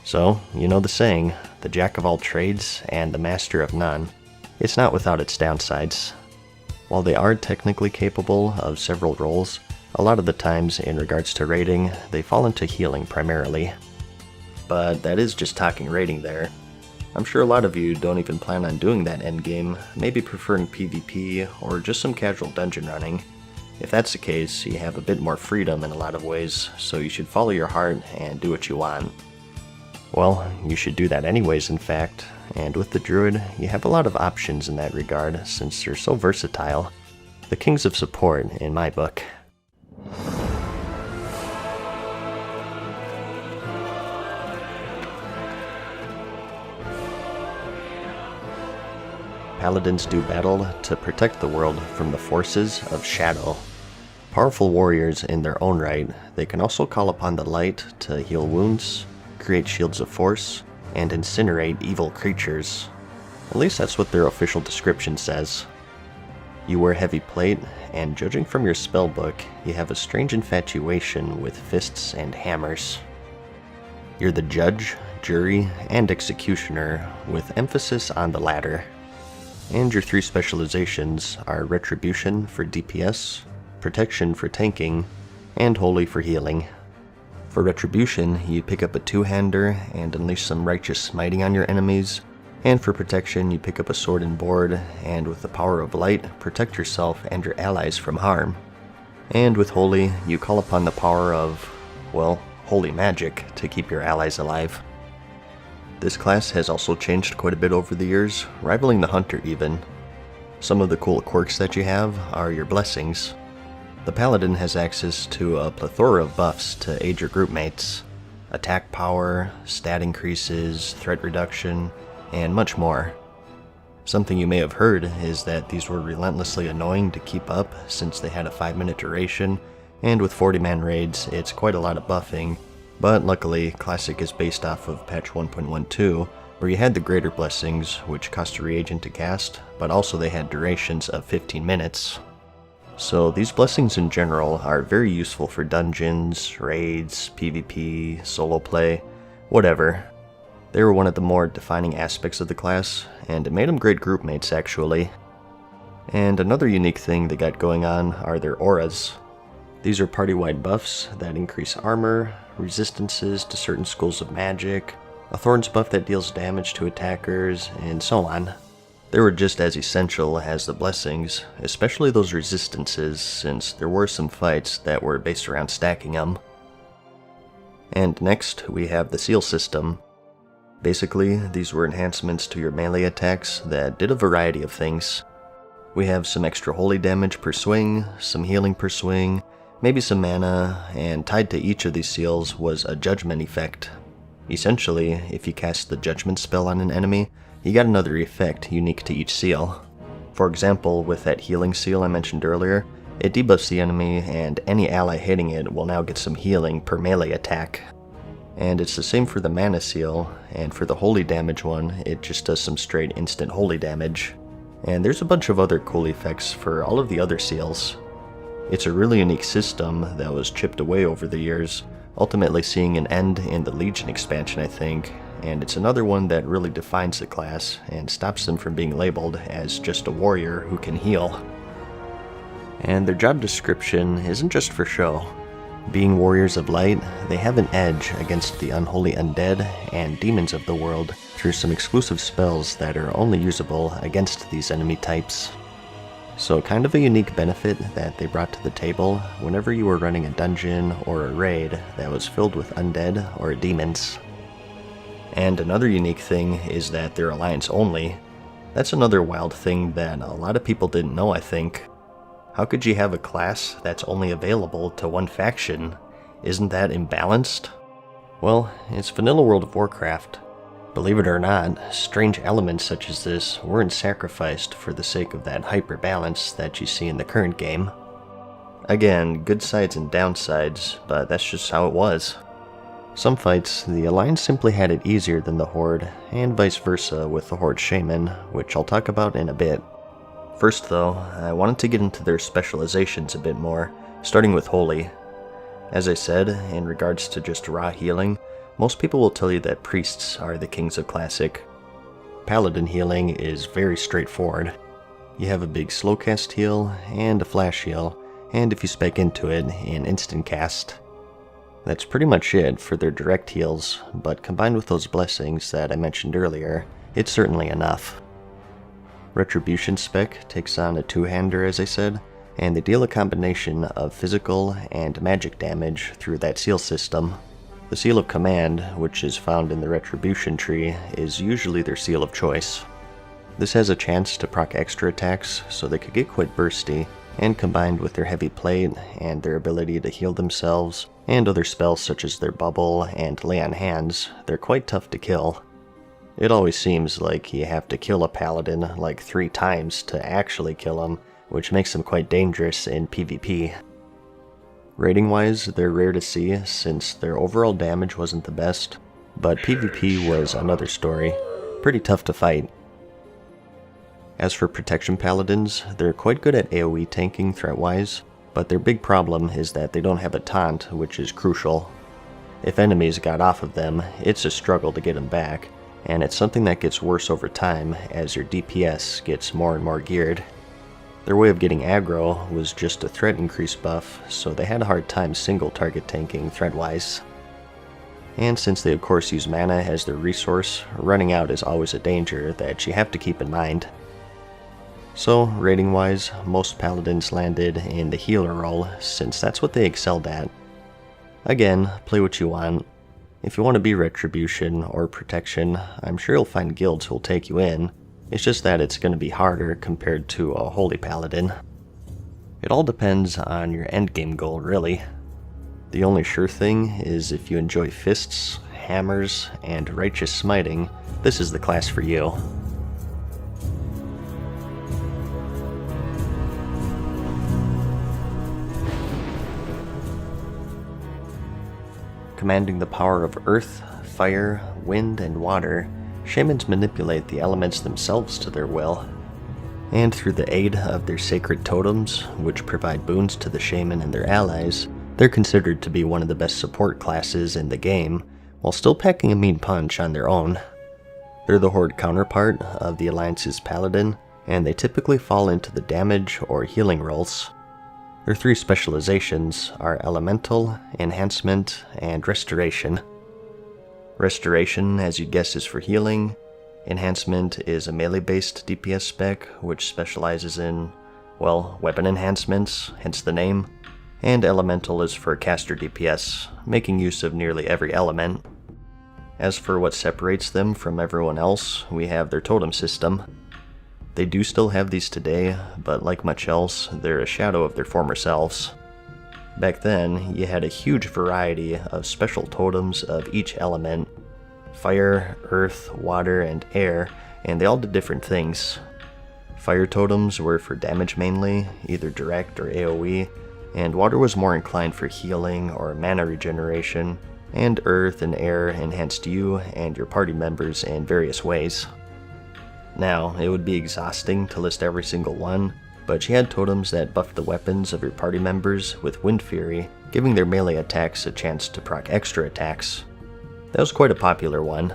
So, you know the saying, the jack of all trades and the master of none. It's not without its downsides. While they are technically capable of several roles, a lot of the times in regards to raiding, they fall into healing primarily. But that is just talking raiding there. I'm sure a lot of you don't even plan on doing that endgame, maybe preferring PvP or just some casual dungeon running. If that's the case, you have a bit more freedom in a lot of ways, so you should follow your heart and do what you want. Well, you should do that anyways in fact, and with the druid, you have a lot of options in that regard since they're so versatile. The kings of support in my book. Paladins do battle to protect the world from the forces of shadow. Powerful warriors in their own right, they can also call upon the light to heal wounds, create shields of force, and incinerate evil creatures. At least that's what their official description says. You wear heavy plate, and judging from your spellbook, you have a strange infatuation with fists and hammers. You're the judge, jury, and executioner, with emphasis on the latter. And your 3 specializations are Retribution for DPS, Protection for tanking, and Holy for healing. For Retribution, you pick up a 2-hander and unleash some righteous smiting on your enemies, and for Protection, you pick up a sword and board, and with the power of light, protect yourself and your allies from harm. And with Holy, you call upon the power of, well, holy magic to keep your allies alive. This class has also changed quite a bit over the years, rivaling the Hunter even. Some of the cool quirks that you have are your blessings. The Paladin has access to a plethora of buffs to aid your group mates. Attack power, stat increases, threat reduction, and much more. Something you may have heard is that these were relentlessly annoying to keep up since they had a 5-minute duration, and with 40-man raids, it's quite a lot of buffing, but luckily, Classic is based off of patch 1.12, where you had the greater blessings, which cost a reagent to cast, but also they had durations of 15 minutes. So these blessings in general are very useful for dungeons, raids, PvP, solo play, whatever. They were one of the more defining aspects of the class, and it made them great group mates actually. And another unique thing they got going on are their auras. These are party-wide buffs that increase armor, resistances to certain schools of magic, a thorns buff that deals damage to attackers, and so on. They were just as essential as the blessings, especially those resistances, since there were some fights that were based around stacking them. And next, we have the seal system. Basically, these were enhancements to your melee attacks that did a variety of things. We have some extra holy damage per swing, some healing per swing, maybe some mana, and tied to each of these seals was a judgment effect. Essentially, if you cast the judgment spell on an enemy, you got another effect unique to each seal. For example, with that healing seal I mentioned earlier, it debuffs the enemy and any ally hitting it will now get some healing per melee attack. And it's the same for the mana seal, and for the holy damage one, it just does some straight instant holy damage. And there's a bunch of other cool effects for all of the other seals. It's a really unique system that was chipped away over the years, ultimately seeing an end in the Legion expansion I think, and it's another one that really defines the class and stops them from being labeled as just a warrior who can heal. And their job description isn't just for show. Being warriors of light, they have an edge against the unholy undead and demons of the world through some exclusive spells that are only usable against these enemy types. So kind of a unique benefit that they brought to the table whenever you were running a dungeon or a raid that was filled with undead or demons. And another unique thing is that they're alliance only. That's another wild thing that a lot of people didn't know I think. How could you have a class that's only available to one faction? Isn't that imbalanced? Well, it's vanilla World of Warcraft. Believe it or not, strange elements such as this weren't sacrificed for the sake of that hyper-balance that you see in the current game. Again, good sides and downsides, but that's just how it was. Some fights, the Alliance simply had it easier than the Horde, and vice versa with the Horde Shaman, which I'll talk about in a bit. First though, I wanted to get into their specializations a bit more, starting with Holy. As I said, in regards to just raw healing, most people will tell you that priests are the kings of Classic. Paladin healing is very straightforward. You have a big slow cast heal and a flash heal, and if you spec into it, an instant cast. That's pretty much it for their direct heals, but combined with those blessings that I mentioned earlier, it's certainly enough. Retribution spec takes on a two-hander as I said, and they deal a combination of physical and magic damage through that seal system. The Seal of Command, which is found in the Retribution tree, is usually their seal of choice. This has a chance to proc extra attacks, so they could get quite bursty, and combined with their heavy plate and their ability to heal themselves, and other spells such as their bubble and lay on hands, they're quite tough to kill. It always seems like you have to kill a paladin like 3 times to actually kill him, which makes them quite dangerous in PvP. Rating-wise, they're rare to see since their overall damage wasn't the best, but PvP was another story. Pretty tough to fight. As for Protection Paladins, they're quite good at AoE tanking threat-wise, but their big problem is that they don't have a taunt, which is crucial. If enemies got off of them, it's a struggle to get them back, and it's something that gets worse over time as your DPS gets more and more geared. Their way of getting aggro was just a threat increase buff, so they had a hard time single target tanking threat-wise. And since they of course use mana as their resource, running out is always a danger that you have to keep in mind. So, rating-wise, most paladins landed in the healer role, since that's what they excelled at. Again, play what you want. If you want to be Retribution or Protection, I'm sure you'll find guilds who'll take you in, It's just that it's going to be harder compared to a Holy Paladin. It all depends on your endgame goal, really. The only sure thing is if you enjoy fists, hammers, and righteous smiting, this is the class for you. Commanding the power of earth, fire, wind, and water, shamans manipulate the elements themselves to their will. And through the aid of their sacred totems, which provide boons to the shaman and their allies, they're considered to be one of the best support classes in the game, while still packing a mean punch on their own. They're the horde counterpart of the Alliance's paladin, and they typically fall into the damage or healing roles. Their three specializations are elemental, enhancement, and restoration. Restoration, as you'd guess, is for healing. Enhancement is a melee-based DPS spec, which specializes in, well, weapon enhancements, hence the name. And elemental is for caster DPS, making use of nearly every element. As for what separates them from everyone else, we have their totem system. They do still have these today, but like much else, they're a shadow of their former selves. Back then, you had a huge variety of special totems of each element: fire, earth, water, and air, and they all did different things. Fire totems were for damage mainly, either direct or AoE, and water was more inclined for healing or mana regeneration, and earth and air enhanced you and your party members in various ways. Now, it would be exhausting to list every single one, but you had totems that buffed the weapons of your party members with Wind Fury, giving their melee attacks a chance to proc extra attacks. That was quite a popular one.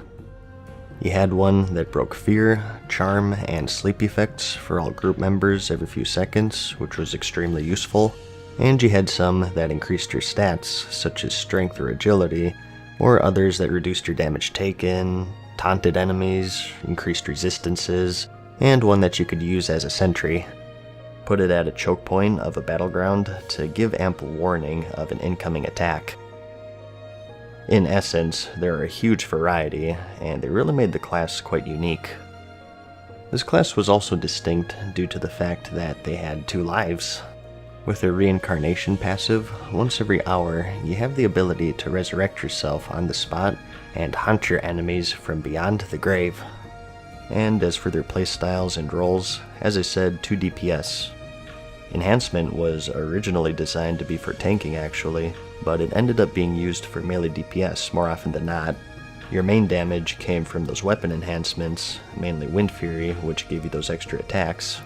You had one that broke fear, charm, and sleep effects for all group members every few seconds, which was extremely useful, and you had some that increased your stats, such as strength or agility, or others that reduced your damage taken, taunted enemies, increased resistances, and one that you could use as a sentry. Put it at a choke point of a battleground to give ample warning of an incoming attack. In essence, there are a huge variety, and they really made the class quite unique. This class was also distinct due to the fact that they had 2 lives. With their reincarnation passive, once every hour, you have the ability to resurrect yourself on the spot and haunt your enemies from beyond the grave. And as for their playstyles and roles, as I said, 2 DPS. Enhancement was originally designed to be for tanking actually, but it ended up being used for melee DPS more often than not. Your main damage came from those weapon enhancements, mainly Wind Fury, which gave you those extra attacks.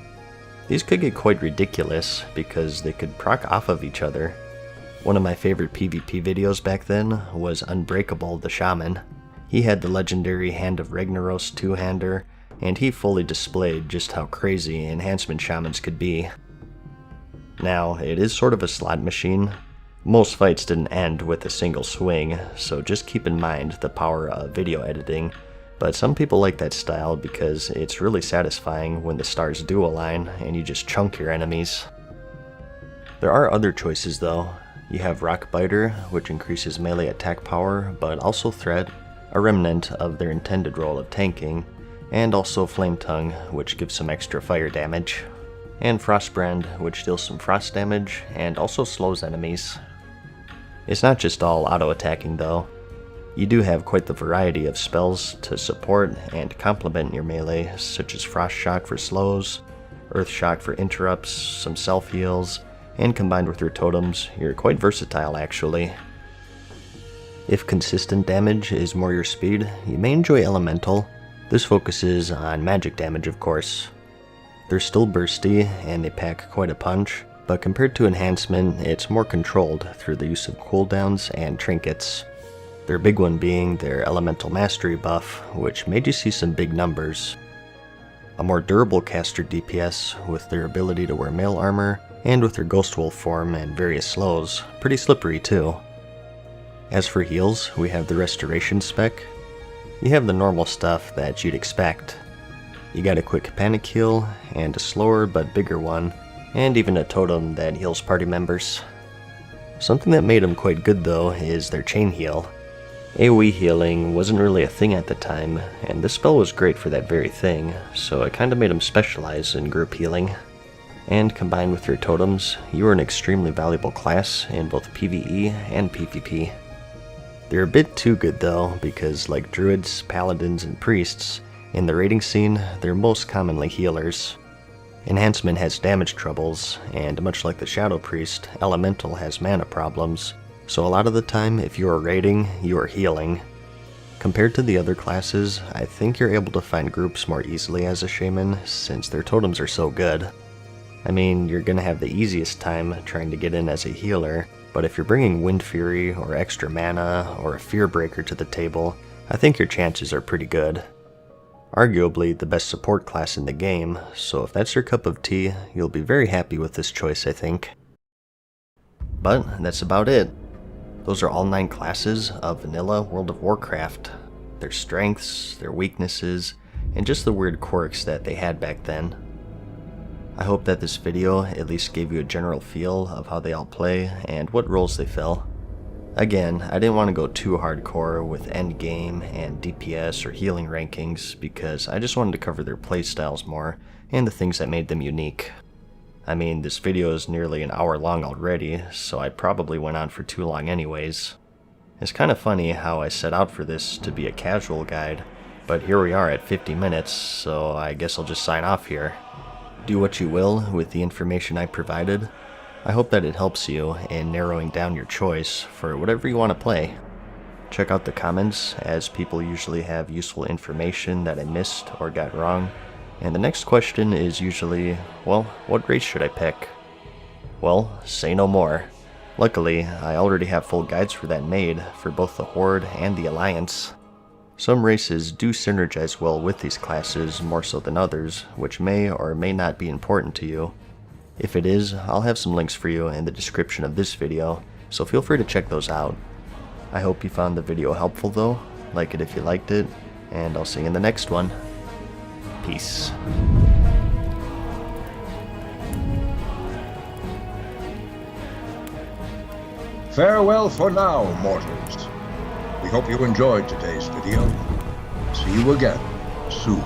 These could get quite ridiculous because they could proc off of each other. One of my favorite PvP videos back then was Unbreakable the Shaman. He had the legendary Hand of Ragnaros 2-hander, and he fully displayed just how crazy enhancement shamans could be. Now, it is sort of a slot machine. Most fights didn't end with a single swing, so just keep in mind the power of video editing, but some people like that style because it's really satisfying when the stars do align and you just chunk your enemies. There are other choices though. You have Rockbiter, which increases melee attack power, but also threat, a remnant of their intended role of tanking, and also Flame Tongue, which gives some extra fire damage, and Frostbrand, which deals some frost damage, and also slows enemies. It's not just all auto-attacking though. You do have quite the variety of spells to support and complement your melee, such as Frost Shock for slows, Earth Shock for interrupts, some self-heals, and combined with your totems, you're quite versatile actually. If consistent damage is more your speed, you may enjoy Elemental. This focuses on magic damage of course. They're still bursty and they pack quite a punch, but compared to Enhancement, it's more controlled through the use of cooldowns and trinkets. Their big one being their Elemental Mastery buff, which made you see some big numbers. A more durable caster DPS with their ability to wear mail armor, and with their Ghost Wolf form and various slows, pretty slippery too. As for heals, we have the Restoration spec. You have the normal stuff that you'd expect. You got a quick panic heal, and a slower but bigger one, and even a totem that heals party members. Something that made them quite good though is their chain heal. AoE healing wasn't really a thing at the time, and this spell was great for that very thing, so it kinda made him specialize in group healing. And combined with your totems, you are an extremely valuable class in both PvE and PvP. They're a bit too good though, because like druids, paladins, and priests, in the raiding scene, they're most commonly healers. Enhancement has damage troubles, and much like the Shadow Priest, Elemental has mana problems, so a lot of the time if you are raiding, you are healing. Compared to the other classes, I think you're able to find groups more easily as a shaman, since their totems are so good. I mean, you're gonna have the easiest time trying to get in as a healer, but if you're bringing Wind Fury or extra mana or a Fear Breaker to the table, I think your chances are pretty good. Arguably the best support class in the game, so if that's your cup of tea, you'll be very happy with this choice, I think. But that's about it. Those are all 9 classes of vanilla World of Warcraft. Their strengths, their weaknesses, and just the weird quirks that they had back then. I hope that this video at least gave you a general feel of how they all play and what roles they fill. Again, I didn't want to go too hardcore with endgame and DPS or healing rankings because I just wanted to cover their playstyles more and the things that made them unique. I mean, this video is nearly an hour long already, so I probably went on for too long anyways. It's kind of funny how I set out for this to be a casual guide, but here we are at 50 minutes, so I guess I'll just sign off here. Do what you will with the information I provided. I hope that it helps you in narrowing down your choice for whatever you want to play. Check out the comments, as people usually have useful information that I missed or got wrong. And the next question is usually, well, what race should I pick? Well, say no more. Luckily, I already have full guides for that made for both the Horde and the Alliance. Some races do synergize well with these classes more so than others, which may or may not be important to you. If it is, I'll have some links for you in the description of this video, so feel free to check those out. I hope you found the video helpful though, like it if you liked it, and I'll see you in the next one. Peace. Farewell for now, mortals. We hope you enjoyed today's video. See you again soon.